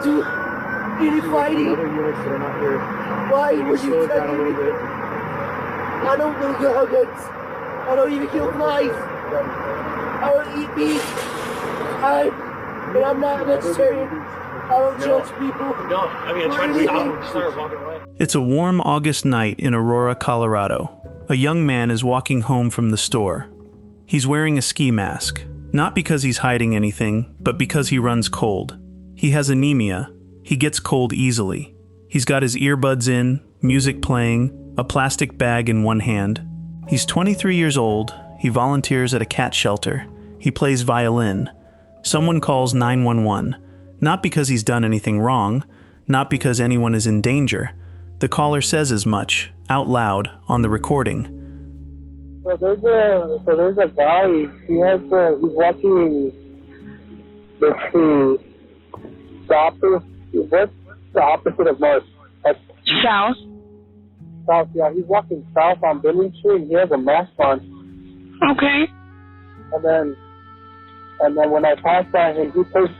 do any fighting. Other units that are not here. Why were you attacking me? Bit. I don't do guns. I don't even kill flies. I don't eat meat. I'm not a vegetarian. I don't judge people. No, I mean, I'm trying to start walking away. It's a warm August night in Aurora, Colorado. A young man is walking home from the store. He's wearing a ski mask, not because he's hiding anything, but because he runs cold. He has anemia. He gets cold easily. He's got his earbuds in, music playing, a plastic bag in one hand. He's 23 years old. He volunteers at a cat shelter. He plays violin. Someone calls 911, not because he's done anything wrong, not because anyone is in danger. The caller says as much, out loud, on the recording. So there's a guy, he's watching the what's the opposite of north? South. South, yeah, he's walking south on Billingsley and he has a mask on. Okay. And then when I pass by him, he puts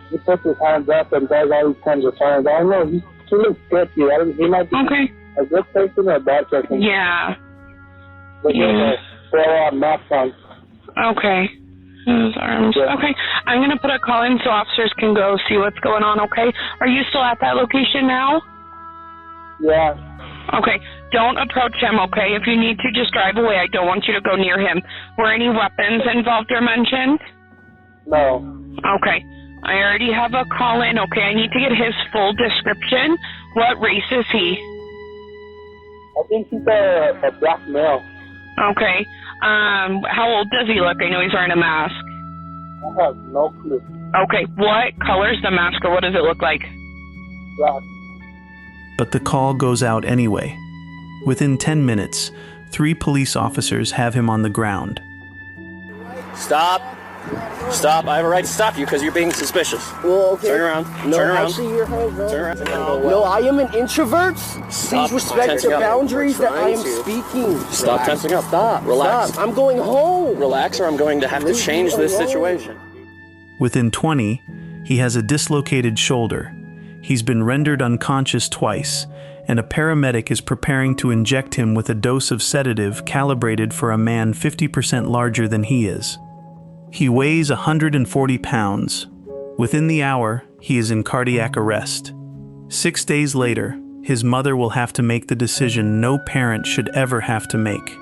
his hands up and does all these kinds of signs. I don't know, he looks sketchy. He might be a good person or a bad person. Yeah. But they're on mask on. Okay. His arms. Yeah. Okay. I'm going to put a call in so officers can go see what's going on, okay? Are you still at that location now? Yeah. Okay. Don't approach him, okay? If you need to, just drive away. I don't want you to go near him. Were any weapons involved or mentioned? No. Okay. I already have a call in, okay? I need to get his full description. What race is he? I think he's a black male. Okay. How old does he look? I know he's wearing a mask. I have no clue. Okay. What color's the mask or what does it look like? Black. But the call goes out anyway. Within 10 minutes, 3 police officers have him on the ground. Stop. Stop. I have a right to stop you because you're being suspicious. Well, okay. Turn around. No, Turn around. actually, you're home, bro. Turn around. No, I am an introvert. Stop Please respect tensing the up. boundaries that I am Trying to. speaking. Stop tensing up. Stop. Relax. Stop. I'm going home. Relax or I'm going to have to Leave change me this alone. situation. Within 20, he has a dislocated shoulder. He's been rendered unconscious twice, and a paramedic is preparing to inject him with a dose of sedative calibrated for a man 50% larger than he is. He weighs 140 pounds. Within the hour, he is in cardiac arrest. 6 days later, his mother will have to make the decision no parent should ever have to make.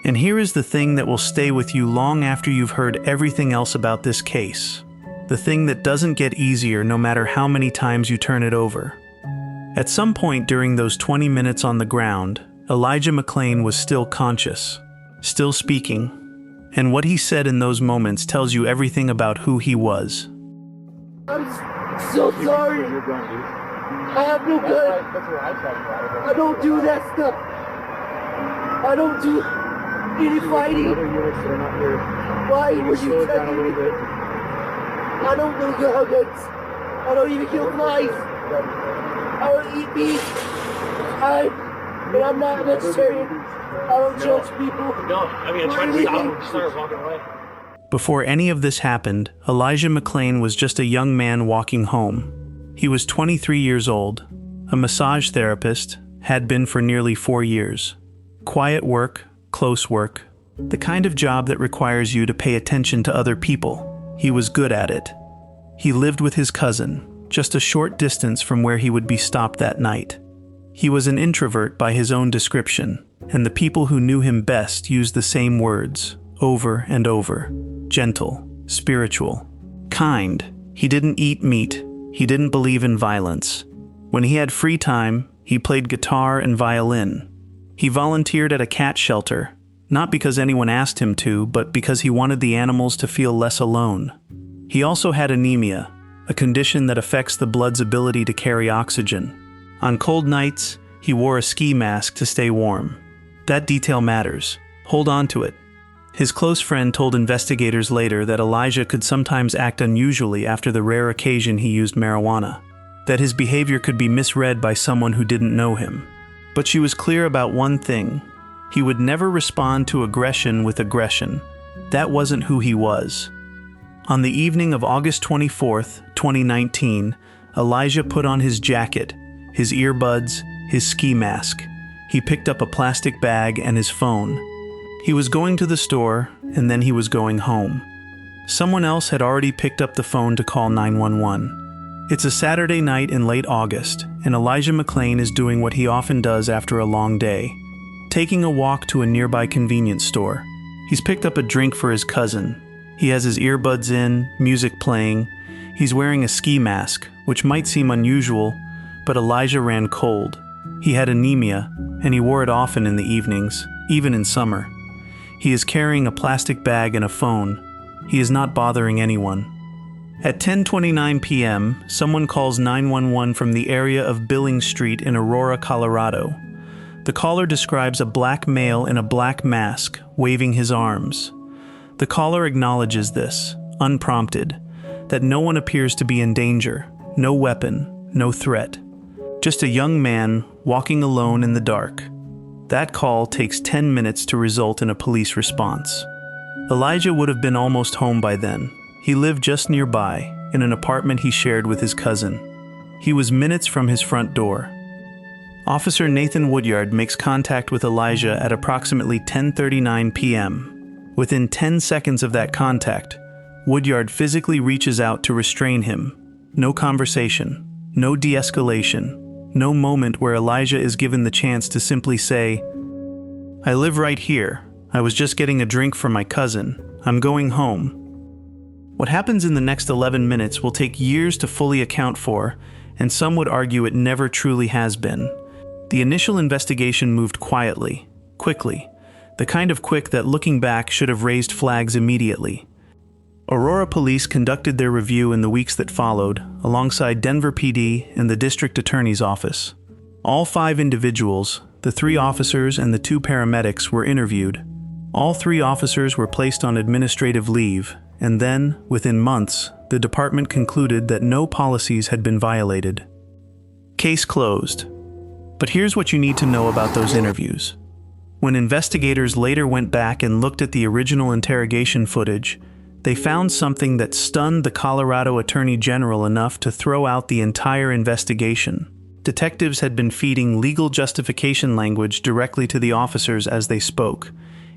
And here is the thing that will stay with you long after you've heard everything else about this case. The thing that doesn't get easier no matter how many times you turn it over. At some point during those 20 minutes on the ground, Elijah McClain was still conscious, still speaking, and what he said in those moments tells you everything about who he was. I'm so sorry. I have no gun. I don't do that stuff. I don't do any fighting. Other units that are not here. Why were you attacking me? bit. I don't do guns. I don't even kill flies. I don't eat meat. I'm not a vegetarian. I don't judge people. No, I mean, I'm trying to start walking away. Before any of this happened, Elijah McClain was just a young man walking home. He was 23 years old, a massage therapist, had been for nearly 4 years. Quiet work, close work, the kind of job that requires you to pay attention to other people. He was good at it. He lived with his cousin, just a short distance from where he would be stopped that night. He was an introvert by his own description, and the people who knew him best used the same words, over and over. Gentle, spiritual, kind. He didn't eat meat. He didn't believe in violence. When he had free time, he played guitar and violin. He volunteered at a cat shelter, not because anyone asked him to, but because he wanted the animals to feel less alone. He also had anemia, a condition that affects the blood's ability to carry oxygen. On cold nights, he wore a ski mask to stay warm. That detail matters. Hold on to it. His close friend told investigators later that Elijah could sometimes act unusually after the rare occasion he used marijuana, that his behavior could be misread by someone who didn't know him. But she was clear about one thing. He would never respond to aggression with aggression. That wasn't who he was. On the evening of August 24th, 2019, Elijah put on his jacket, his earbuds, his ski mask. He picked up a plastic bag and his phone. He was going to the store, and then he was going home. Someone else had already picked up the phone to call 911. It's a Saturday night in late August, and Elijah McClain is doing what he often does after a long day, taking a walk to a nearby convenience store. He's picked up a drink for his cousin. He has his earbuds in, music playing. He's wearing a ski mask, which might seem unusual, but Elijah ran cold. He had anemia, and he wore it often in the evenings, even in summer. He is carrying a plastic bag and a phone. He is not bothering anyone. At 10:29 p.m., someone calls 911 from the area of Billings Street in Aurora, Colorado. The caller describes a black male in a black mask, waving his arms. The caller acknowledges this, unprompted, that no one appears to be in danger, no weapon, no threat. Just a young man walking alone in the dark. That call takes 10 minutes to result in a police response. Elijah would have been almost home by then. He lived just nearby, in an apartment he shared with his cousin. He was minutes from his front door. Officer Nathan Woodyard makes contact with Elijah at approximately 10:39 p.m. Within 10 seconds of that contact, Woodyard physically reaches out to restrain him. No conversation, no de-escalation, no moment where Elijah is given the chance to simply say, "I live right here. I was just getting a drink from my cousin. I'm going home." What happens in the next 11 minutes will take years to fully account for, and some would argue it never truly has been. The initial investigation moved quietly, quickly, the kind of quick that looking back should have raised flags immediately. Aurora police conducted their review in the weeks that followed, alongside Denver PD and the district attorney's office. All 5 individuals, the 3 officers and the 2 paramedics, were interviewed. All 3 officers were placed on administrative leave, and then, within months, the department concluded that no policies had been violated. Case closed. But here's what you need to know about those interviews. When investigators later went back and looked at the original interrogation footage, they found something that stunned the Colorado Attorney General enough to throw out the entire investigation. Detectives had been feeding legal justification language directly to the officers as they spoke,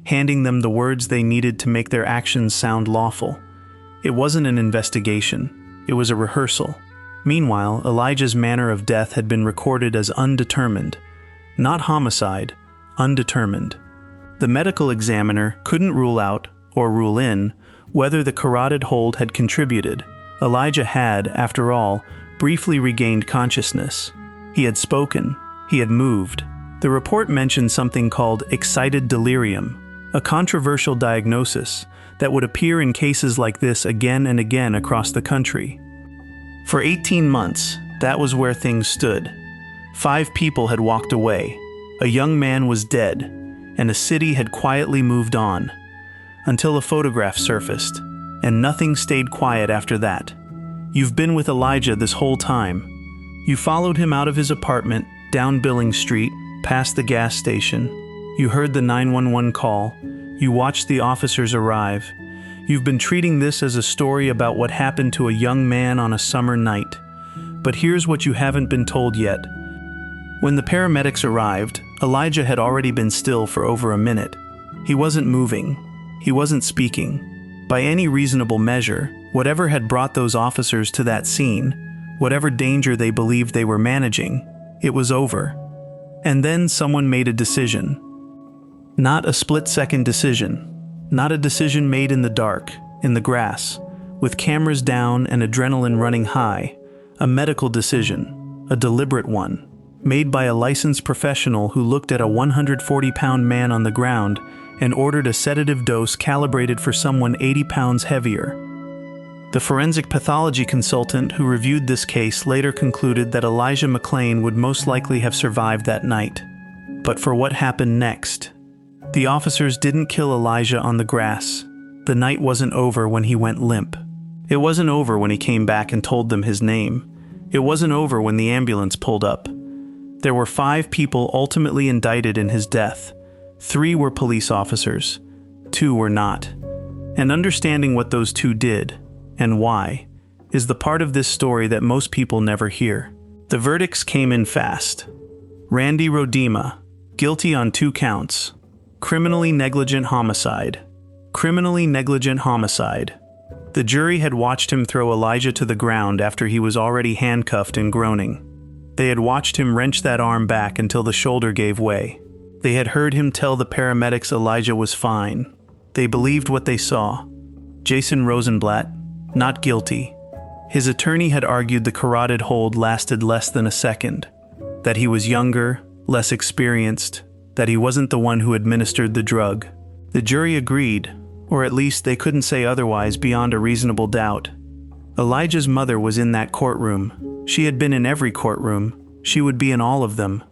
handing them the words they needed to make their actions sound lawful. It wasn't an investigation. It was a rehearsal. Meanwhile, Elijah's manner of death had been recorded as undetermined. Not homicide, undetermined. The medical examiner couldn't rule out, or rule in, whether the carotid hold had contributed. Elijah had, after all, briefly regained consciousness. He had spoken. He had moved. The report mentioned something called excited delirium, a controversial diagnosis that would appear in cases like this again and again across the country. For 18 months, that was where things stood. 5 people had walked away. A young man was dead, and a city had quietly moved on, until a photograph surfaced, and nothing stayed quiet after that. You've been with Elijah this whole time. You followed him out of his apartment, down Billings Street, past the gas station. You heard the 911 call. You watched the officers arrive. You've been treating this as a story about what happened to a young man on a summer night. But here's what you haven't been told yet. When the paramedics arrived, Elijah had already been still for over a minute. He wasn't moving. He wasn't speaking. By any reasonable measure, whatever had brought those officers to that scene, whatever danger they believed they were managing, it was over. And then someone made a decision. Not a split-second decision. Not a decision made in the dark, in the grass, with cameras down and adrenaline running high. A medical decision, a deliberate one, made by a licensed professional who looked at a 140-pound man on the ground and ordered a sedative dose calibrated for someone 80 pounds heavier. The forensic pathology consultant who reviewed this case later concluded that Elijah McClain would most likely have survived that night. But for what happened next? The officers didn't kill Elijah on the grass. The night wasn't over when he went limp. It wasn't over when he came back and told them his name. It wasn't over when the ambulance pulled up. There were 5 people ultimately indicted in his death. 3 were police officers. 2 were not. And understanding what those 2 did, and why, is the part of this story that most people never hear. The verdicts came in fast. Randy Rodema, guilty on 2 counts. Criminally negligent homicide. Criminally negligent homicide. The jury had watched him throw Elijah to the ground after he was already handcuffed and groaning. They had watched him wrench that arm back until the shoulder gave way. They had heard him tell the paramedics Elijah was fine. They believed what they saw. Jason Rosenblatt, not guilty. His attorney had argued the carotid hold lasted less than a second, that he was younger, less experienced, that he wasn't the one who administered the drug. The jury agreed, or at least they couldn't say otherwise beyond a reasonable doubt. Elijah's mother was in that courtroom. She had been in every courtroom. She would be in all of them.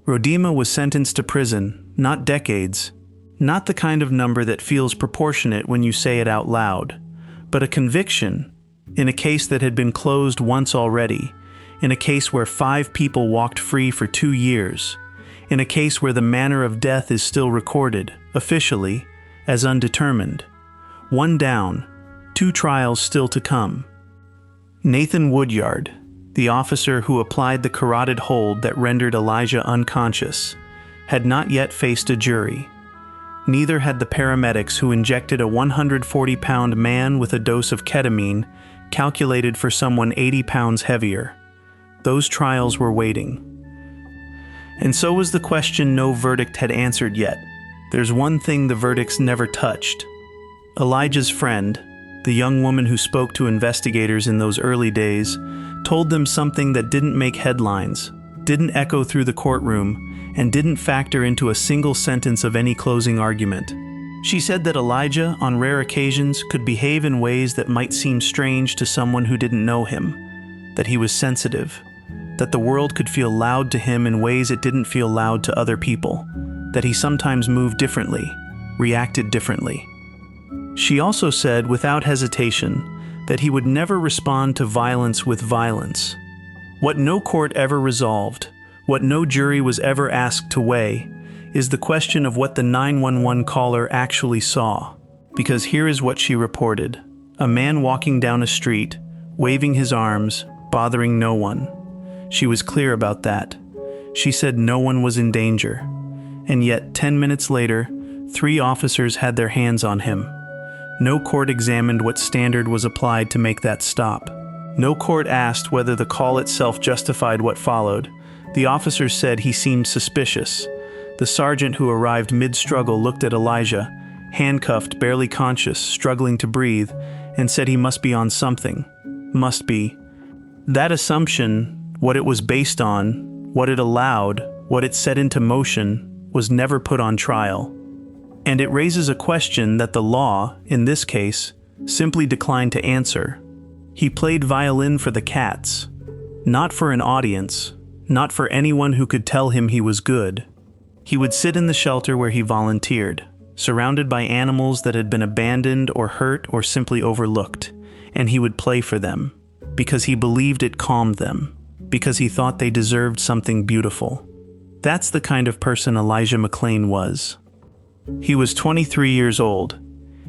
Rodema was sentenced to prison, not decades. Not the kind of number that feels proportionate when you say it out loud, but a conviction, in a case that had been closed once already, in a case where 5 people walked free for 2 years, in a case where the manner of death is still recorded, officially, as undetermined. 1 down, 2 trials still to come. Nathan Woodyard, the officer who applied the carotid hold that rendered Elijah unconscious, had not yet faced a jury. Neither had the paramedics who injected a 140-pound man with a dose of ketamine calculated for someone 80 pounds heavier. Those trials were waiting. And so was the question no verdict had answered yet. There's one thing the verdicts never touched. Elijah's friend, the young woman who spoke to investigators in those early days, told them something that didn't make headlines, didn't echo through the courtroom, and didn't factor into a single sentence of any closing argument. She said that Elijah, on rare occasions, could behave in ways that might seem strange to someone who didn't know him, that he was sensitive, that the world could feel loud to him in ways it didn't feel loud to other people, that he sometimes moved differently, reacted differently. She also said, without hesitation, that he would never respond to violence with violence. What no court ever resolved, what no jury was ever asked to weigh, is the question of what the 911 caller actually saw. Because here is what she reported. A man walking down a street, waving his arms, bothering no one. She was clear about that. She said no one was in danger. And yet, 10 minutes later, 3 officers had their hands on him. No court examined what standard was applied to make that stop. No court asked whether the call itself justified what followed. The officers said he seemed suspicious. The sergeant who arrived mid-struggle looked at Elijah, handcuffed, barely conscious, struggling to breathe, and said he must be on something. Must be. That assumption, what it was based on, what it allowed, what it set into motion, was never put on trial. And it raises a question that the law, in this case, simply declined to answer. He played violin for the cats, not for an audience, not for anyone who could tell him he was good. He would sit in the shelter where he volunteered, surrounded by animals that had been abandoned or hurt or simply overlooked, and he would play for them, because he believed it calmed them, because he thought they deserved something beautiful. That's the kind of person Elijah McClain was. He was 23 years old.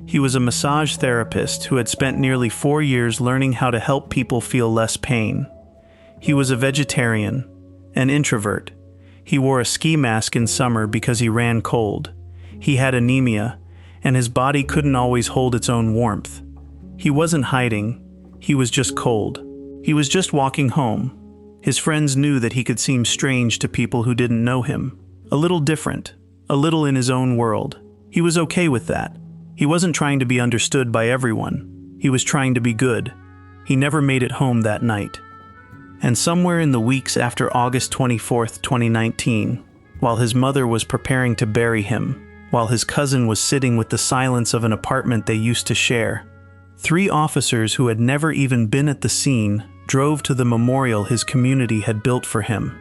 He was a massage therapist who had spent nearly 4 years learning how to help people feel less pain. He was a vegetarian, an introvert. He wore a ski mask in summer because he ran cold. He had anemia, and his body couldn't always hold its own warmth. He wasn't hiding. He was just cold. He was just walking home. His friends knew that he could seem strange to people who didn't know him. A little different, a little in his own world. He was okay with that. He wasn't trying to be understood by everyone. He was trying to be good. He never made it home that night. And somewhere in the weeks after August 24th, 2019, while his mother was preparing to bury him, while his cousin was sitting with the silence of an apartment they used to share, 3 officers who had never even been at the scene drove to the memorial his community had built for him.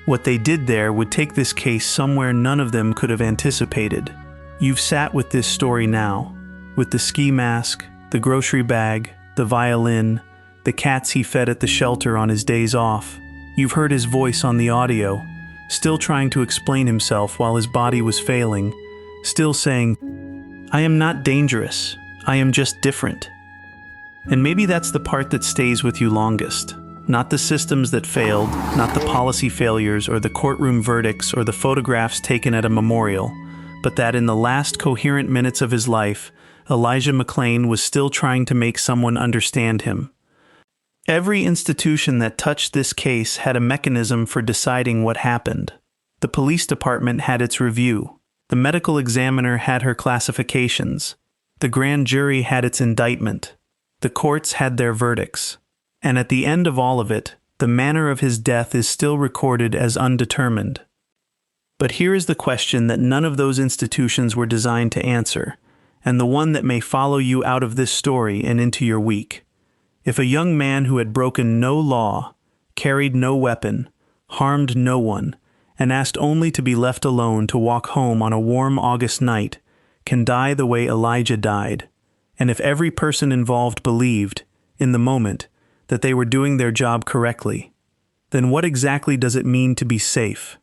What they did there would take this case somewhere none of them could have anticipated. You've sat with this story now, with the ski mask, the grocery bag, the violin, the cats he fed at the shelter on his days off. You've heard his voice on the audio, still trying to explain himself while his body was failing, still saying, "I am not dangerous, I am just different." And maybe that's the part that stays with you longest. Not the systems that failed, not the policy failures or the courtroom verdicts or the photographs taken at a memorial, but that in the last coherent minutes of his life, Elijah McClain was still trying to make someone understand him. Every institution that touched this case had a mechanism for deciding what happened. The police department had its review. The medical examiner had her classifications. The grand jury had its indictment. The courts had their verdicts. And at the end of all of it, the manner of his death is still recorded as undetermined. But here is the question that none of those institutions were designed to answer, and the one that may follow you out of this story and into your week. If a young man who had broken no law, carried no weapon, harmed no one, and asked only to be left alone to walk home on a warm August night, can die the way Elijah died, and if every person involved believed, in the moment, that they were doing their job correctly, then what exactly does it mean to be safe?